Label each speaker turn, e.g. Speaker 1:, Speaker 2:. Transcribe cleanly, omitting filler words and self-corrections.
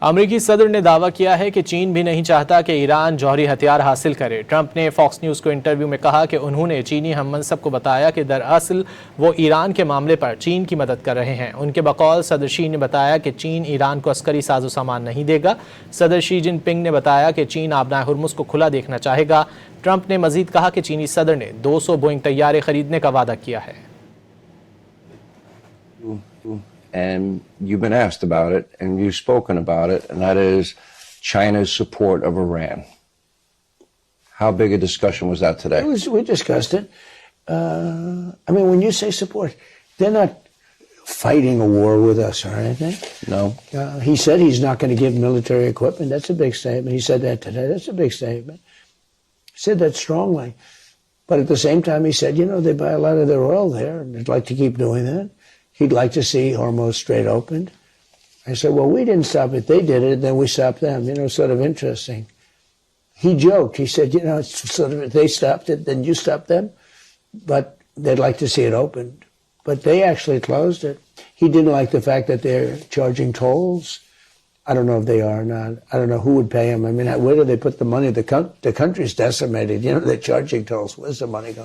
Speaker 1: امریکی صدر نے دعویٰ کیا ہے کہ چین بھی نہیں چاہتا کہ ایران جوہری ہتھیار حاصل کرے۔ ٹرمپ نے فاکس نیوز کو انٹرویو میں کہا کہ انہوں نے چینی ہم منصب کو بتایا کہ دراصل وہ ایران کے معاملے پر چین کی مدد کر رہے ہیں۔ ان کے بقول صدر شی نے بتایا کہ چین ایران کو عسکری ساز و سامان نہیں دے گا۔ صدر شی جن پنگ نے بتایا کہ چین آبنائے ہرمز کو کھلا دیکھنا چاہے گا۔ ٹرمپ نے مزید کہا کہ چینی صدر نے 200 بوئنگ طیارے خریدنے کا وعدہ کیا ہے۔
Speaker 2: And you've been asked about it, and you've spoken about it, and that is China's support of Iran. How big a discussion was that today?
Speaker 3: We discussed it. I mean, when you say support, they're not fighting a war with us or anything.
Speaker 2: No.
Speaker 3: He said he's not going to give military equipment. That's a big statement. He said that today. That's a big statement. He said that strongly. But at the same time, he said, you know, they buy a lot of their oil there, and they'd like to keep doing that. He'd like to see Hormuz Strait opened. I said, well, we didn't stop it. They did it, then we stopped them. You know, sort of interesting. He joked. He said, you know, it's sort of, if they stopped it, then you stopped them. But they'd like to see it opened. But they actually closed it. He didn't like the fact that they're charging tolls. I don't know if they are or not. I don't know who would pay them. I mean, where do they put the money? The country's decimated. You know, they're charging tolls. Where's the money going?